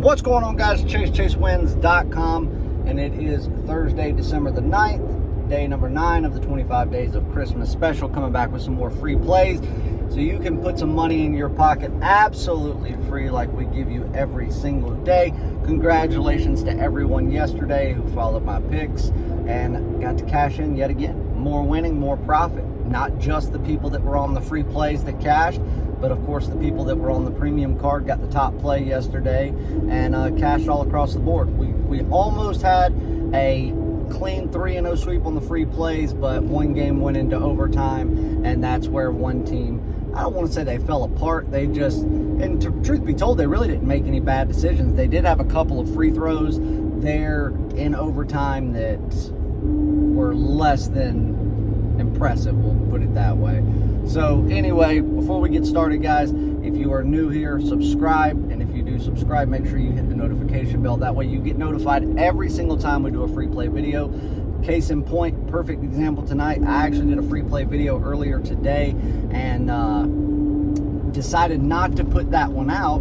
What's going on, guys? ChaseWins.com, and it is Thursday, December the 9th, day number 9 of the 25 Days of Christmas special, coming back with some more free plays so you can put some money in your pocket absolutely free like we give you every single day. Congratulations to everyone yesterday who followed my picks and got to cash in yet again. More winning, more profit. Not just the people that were on the free plays that cashed, but of course the people that were on the premium card got the top play yesterday and cashed all across the board. We almost had a clean 3-0 sweep on the free plays, but one game went into overtime, and that's where one team, I don't want to say they fell apart. They just, and truth be told, they really didn't make any bad decisions. They did have a couple of free throws there in overtime that were less than impressive, we'll put it that way. So anyway, before we get started, guys, if you are new here, subscribe, and if you do subscribe, make sure you hit the notification bell. That way you get notified every single time we do a free play video. Case in point, perfect example tonight. I actually did a free play video earlier today and decided not to put that one out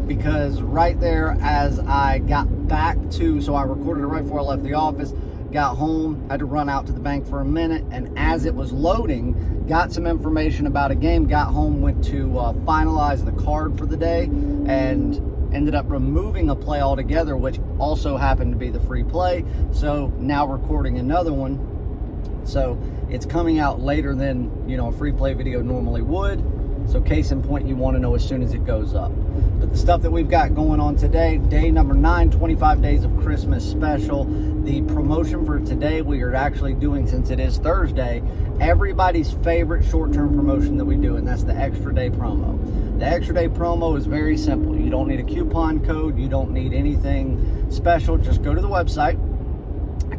because right there as I got back to, so I recorded it right before I left the office, got home, had to run out to the bank for a minute, and as it was loading, got some information about a game, got home, went to finalize the card for the day, and ended up removing a play altogether, which also happened to be the free play. So now recording another one. So it's coming out later than, a free play video normally would. So case in point, you want to know as soon as it goes up. But the stuff that we've got going on today, day number 9, 25 Days of Christmas special. The promotion for today, we are actually doing, since it is Thursday, everybody's favorite short-term promotion that we do, and that's the extra day promo. The extra day promo is very simple. You don't need a coupon code. You don't need anything special. Just go to the website,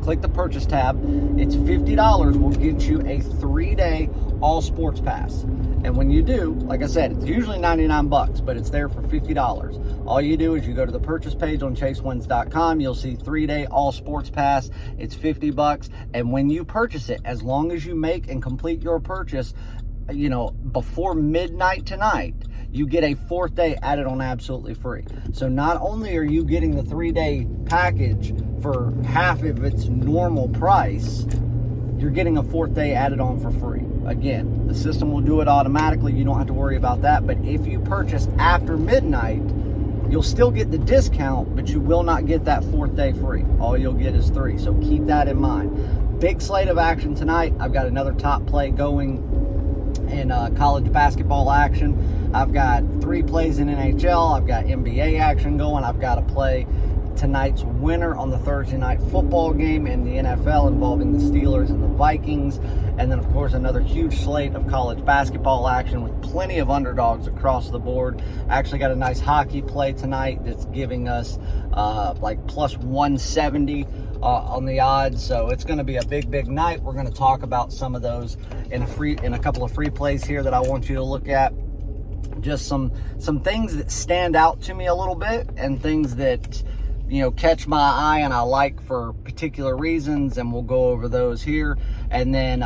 click the purchase tab. It's $50. We'll get you a 3-day all sports pass. And when you do, like I said, it's usually $99, but it's there for $50. All you do is you go to the purchase page on ChaseWins.com. You'll see 3-day all sports pass. It's $50. And when you purchase it, as long as you make and complete your purchase, before midnight tonight, you get a 4th day added on absolutely free. So not only are you getting the 3-day package for half of its normal price, you're getting a 4th day added on for free. Again, the system will do it automatically. You don't have to worry about that. But if you purchase after midnight, you'll still get the discount, but you will not get that 4th day free. All you'll get is 3. So keep that in mind. Big slate of action tonight. I've got another top play going in college basketball action. I've got 3 plays in NHL. I've got NBA action going. I've got to play tonight's winner on the Thursday night football game in the NFL involving the Steelers and the Vikings. And then, of course, another huge slate of college basketball action with plenty of underdogs across the board. I actually got a nice hockey play tonight that's giving us like plus 170 on the odds. So it's going to be a big night. We're going to talk about some of those in a couple of free plays here that I want you to look at. Just some things that stand out to me a little bit and things that catch my eye and I like for particular reasons, and we'll go over those here. And then,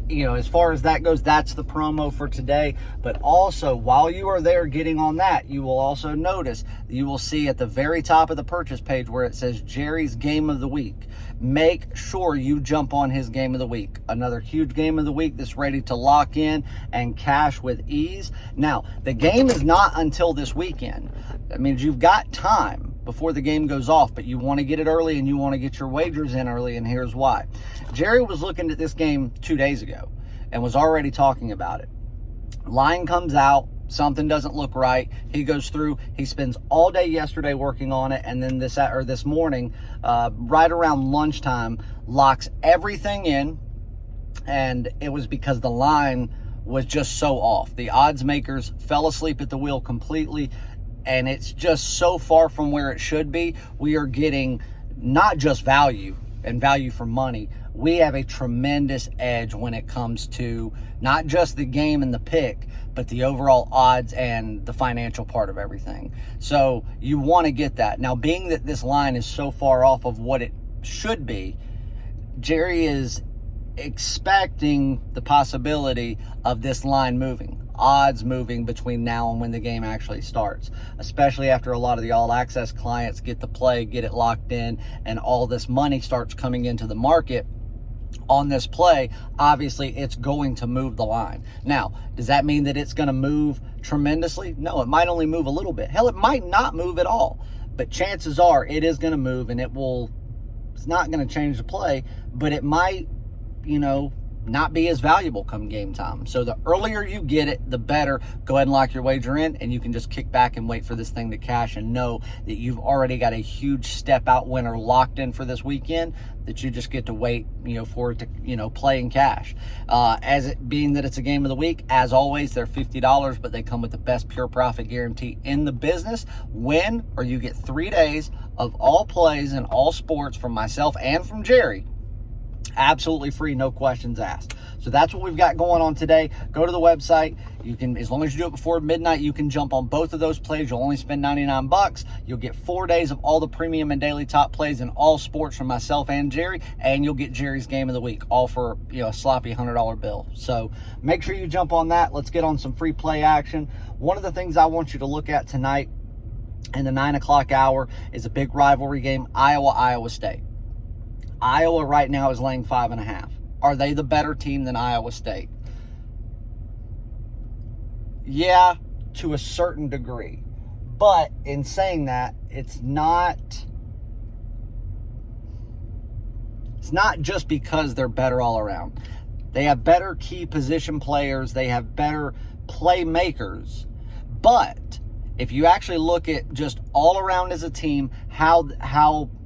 as far as that goes, that's the promo for today. But also, while you are there getting on that, you will also notice, you will see at the very top of the purchase page where it says Jerry's Game of the Week. Make sure you jump on his Game of the Week. Another huge Game of the Week that's ready to lock in and cash with ease. Now, the game is not until this weekend. That means you've got time before the game goes off, but you want to get it early and you want to get your wagers in early, and here's why. Jerry was looking at this game 2 days ago and was already talking about it. Line comes out, something doesn't look right. He goes through, he spends all day yesterday working on it, and then this morning, right around lunchtime, locks everything in, and it was because the line was just so off. The odds makers fell asleep at the wheel completely, and it's just so far from where it should be. We are getting not just value and value for money. We have a tremendous edge when it comes to not just the game and the pick, but the overall odds and the financial part of everything. So you want to get that. Now, being that this line is so far off of what it should be, Jerry is expecting the possibility of this line moving. odds moving between now and when the game actually starts, especially after a lot of the all-access clients get to play, get it locked in, and all this money starts coming into the market on this play. Obviously, it's going to move the line. Now, does that mean that it's going to move tremendously? No, it might only move a little bit. Hell, it might not move at all. But chances are it is going to move, and it's not going to change the play, but it might, not be as valuable come game time. So the earlier you get it, the better. Go ahead and lock your wager in, and you can just kick back and wait for this thing to cash and know that you've already got a huge step out winner locked in for this weekend that you just get to wait, for it to, play and cash. As it being that it's a game of the week, as always, they're $50, but they come with the best pure profit guarantee in the business. Win, or you get 3 days of all plays and all sports from myself and from Jerry. Absolutely free, no questions asked. So that's what we've got going on today. Go to the website. You can, as long as you do it before midnight, you can jump on both of those plays. You'll only spend $99. You'll get 4 days of all the premium and daily top plays in all sports from myself and Jerry, and you'll get Jerry's game of the week, all for a sloppy $100 bill. So make sure you jump on that. Let's get on some free play action. One of the things I want you to look at tonight in the 9 o'clock hour is a big rivalry game, Iowa State. Iowa right now is laying 5.5. Are they the better team than Iowa State? Yeah, to a certain degree. But in saying that, it's not just because they're better all around. They have better key position players. They have better playmakers. But if you actually look at just all around as a team, how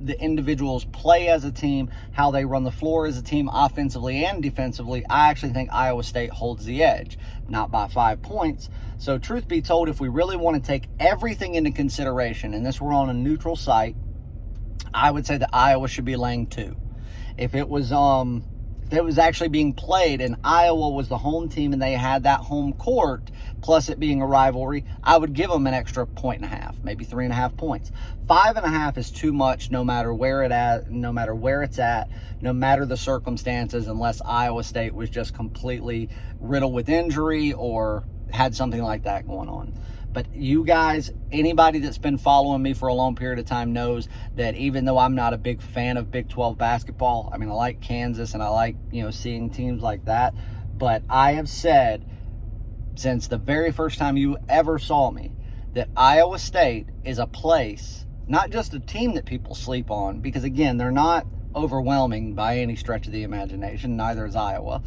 the individuals play as a team, how they run the floor as a team, offensively and defensively, I actually think Iowa State holds the edge, not by 5 points. So truth be told, if we really want to take everything into consideration, and this we're on a neutral site, I would say that Iowa should be laying 2. If it was actually being played and Iowa was the home team and they had that home court, plus it being a rivalry, I would give them an extra 1.5, maybe 3.5 points. 5.5 is too much no matter where it's at, no matter the circumstances, unless Iowa State was just completely riddled with injury or had something like that going on. But you guys, anybody that's been following me for a long period of time knows that even though I'm not a big fan of Big 12 basketball, I like Kansas and I like, seeing teams like that, but I have said since the very first time you ever saw me that Iowa State is a place, not just a team that people sleep on, because again, they're not overwhelming by any stretch of the imagination, neither is Iowa.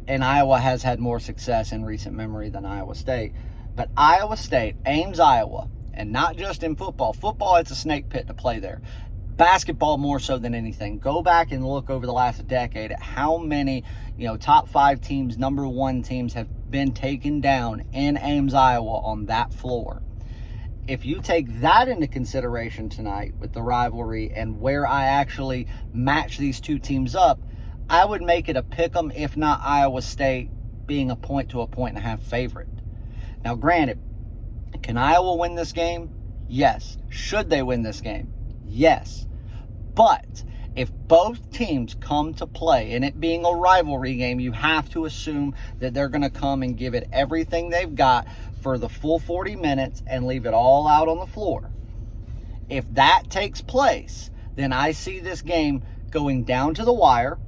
And Iowa has had more success in recent memory than Iowa State. But Iowa State, Ames, Iowa, and not just in football. Football, it's a snake pit to play there. Basketball more so than anything. Go back and look over the last decade at how many, top 5 teams, number 1 teams have been taken down in Ames, Iowa on that floor. If you take that into consideration tonight with the rivalry and where I actually match these two teams up, I would make it a pick'em, if not Iowa State being a 1 to 1.5 favorite. Now, granted, can Iowa win this game? Yes. Should they win this game? Yes. But if both teams come to play, and it being a rivalry game, you have to assume that they're going to come and give it everything they've got for the full 40 minutes and leave it all out on the floor. If that takes place, then I see this game going down to the wire,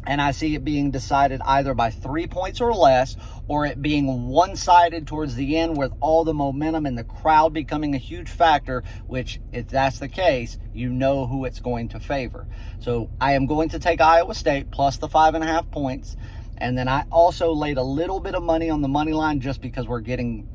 and I see it being decided either by 3 points or less, or it being one-sided towards the end with all the momentum and the crowd becoming a huge factor, which, if that's the case, you know who it's going to favor. So I am going to take Iowa State plus the 5.5 points. And then I also laid a little bit of money on the money line just because we're getting,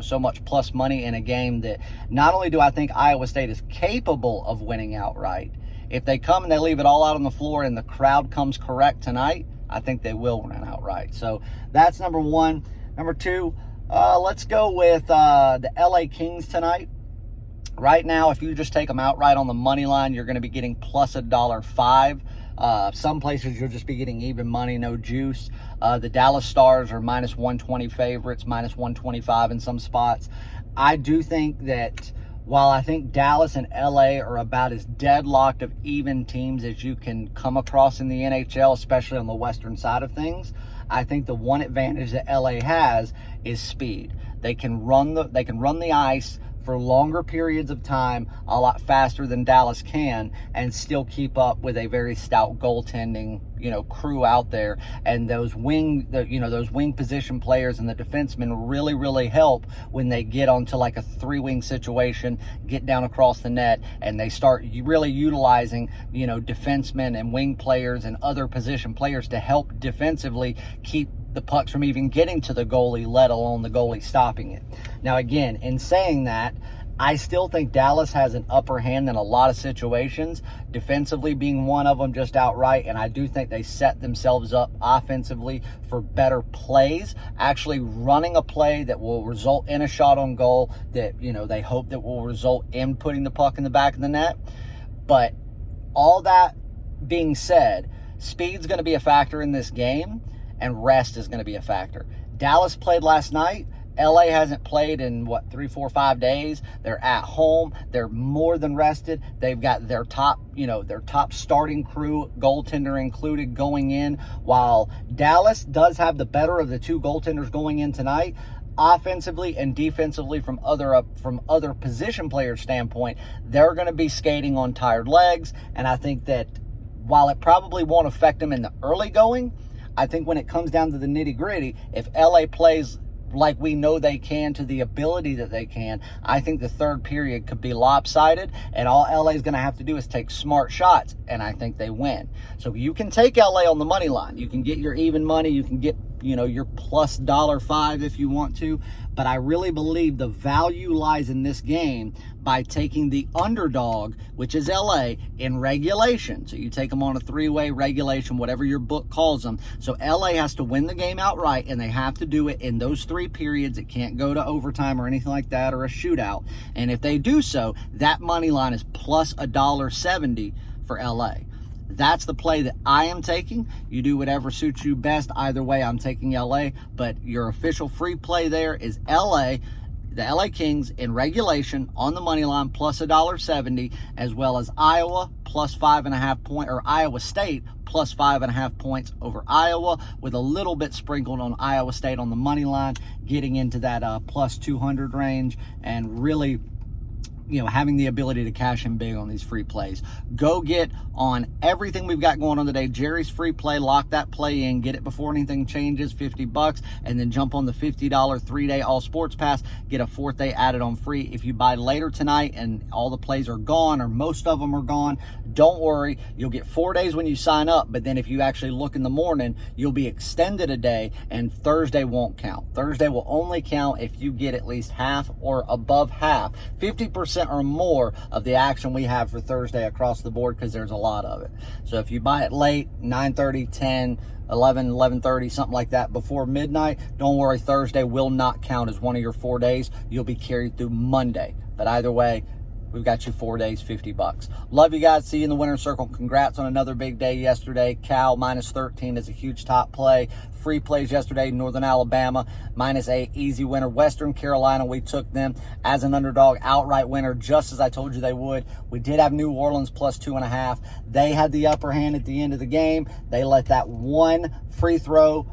so much plus money in a game that not only do I think Iowa State is capable of winning outright, if they come and they leave it all out on the floor and the crowd comes correct tonight, I think they will win outright. So that's number 1. Number 2, let's go with the LA Kings tonight. Right now, if you just take them outright on the money line, you're going to be getting plus $1.05. Some places you'll just be getting even money, no juice. The Dallas Stars are minus 120 favorites, minus 125 in some spots. I do think that while I think Dallas and LA are about as deadlocked of even teams as you can come across in the NHL, especially on the western side of things, I think the one advantage that LA has is speed. They can run the ice for longer periods of time a lot faster than Dallas can, and still keep up with a very stout goaltending, crew out there. And those wing position players and the defensemen really help when they get onto like a 3-wing situation, get down across the net, and they start really utilizing, defensemen and wing players and other position players to help defensively keep the pucks from even getting to the goalie, let alone the goalie stopping it. Now, again, in saying that, I still think Dallas has an upper hand in a lot of situations, defensively being one of them just outright, and I do think they set themselves up offensively for better plays, actually running a play that will result in a shot on goal that, they hope that will result in putting the puck in the back of the net. But all that being said, speed's going to be a factor in this game, and rest is going to be a factor. Dallas played last night. LA hasn't played in 3, 4, 5 days. They're at home. They're more than rested. They've got their top starting crew, goaltender included, going in, while Dallas does have the better of the two goaltenders going in tonight. Offensively and defensively, from other position players' standpoint, they're going to be skating on tired legs. And I think that while it probably won't affect them in the early going, I think when it comes down to the nitty-gritty, if LA plays like we know they can, to the ability that they can, I think the third period could be lopsided, and all LA is going to have to do is take smart shots, and I think they win. So you can take LA on the money line. You can get your even money. You can get, your plus $1.05 if you want to. But I really believe the value lies in this game by taking the underdog, which is LA, in regulation. So you take them on a 3-way regulation, whatever your book calls them. So LA has to win the game outright, and they have to do it in those 3 periods. It can't go to overtime or anything like that, or a shootout. And if they do so, that money line is plus $1.70 for LA. That's the play that I am taking. You do whatever suits you best. Either way, I'm taking LA, but your official free play there is LA, the LA Kings in regulation on the money line plus $1.70, as well as Iowa plus 5.5 point, or Iowa State plus 5.5 points over Iowa, with a little bit sprinkled on Iowa State on the money line, getting into that plus 200 range, and really having the ability to cash in big on these free plays. Go get on everything we've got going on today. Jerry's free play, lock that play in, get it before anything changes, $50, and then jump on the $50 3-day all sports pass, get a 4th day added on free. If you buy later tonight and all the plays are gone, or most of them are gone, don't worry. You'll get 4 days when you sign up, but then if you actually look in the morning, you'll be extended a day, and Thursday won't count. Thursday will only count if you get at least half or above half, 50% or more of the action we have for Thursday across the board, because there's a lot of it. So if you buy it late, 9:30, 10, 11, 11:30, something like that, before midnight, don't worry, Thursday will not count as one of your 4 days. You'll be carried through Monday. But either way, we've got you 4 days, $50. Love you guys. See you in the winner's circle. Congrats on another big day yesterday. Cal minus 13 is a huge top play. Free plays yesterday. Northern Alabama -8, easy winner. Western Carolina, we took them as an underdog, outright winner, just as I told you they would. We did have New Orleans plus 2.5. They had the upper hand at the end of the game. They let that one free throw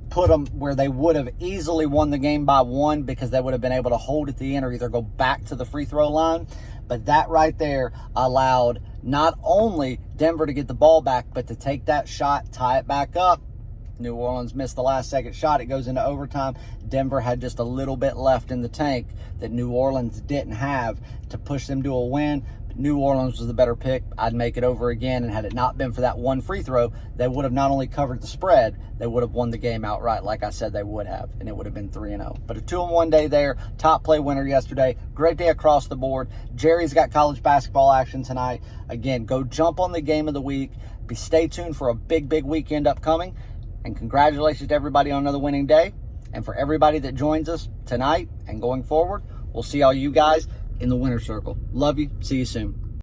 put them where they would have easily won the game by 1, because they would have been able to hold at the end or either go back to the free throw line. But that right there allowed not only Denver to get the ball back, but to take that shot, tie it back up. New Orleans missed the last second shot. It goes into overtime. Denver had just a little bit left in the tank that New Orleans didn't have to push them to a win. But New Orleans was the better pick. I'd make it over again, and had it not been for that one free throw, they would have not only covered the spread, they would have won the game outright, like I said they would have, and it would have been 3-0. But a 2-1 day there. Top play winner yesterday. Great day across the board. Jerry's got college basketball action tonight. Again, go jump on the game of the week. Stay tuned for a big weekend upcoming. And congratulations to everybody on another winning day. And for everybody that joins us tonight and going forward, we'll see all you guys in the winner's circle. Love you. See you soon.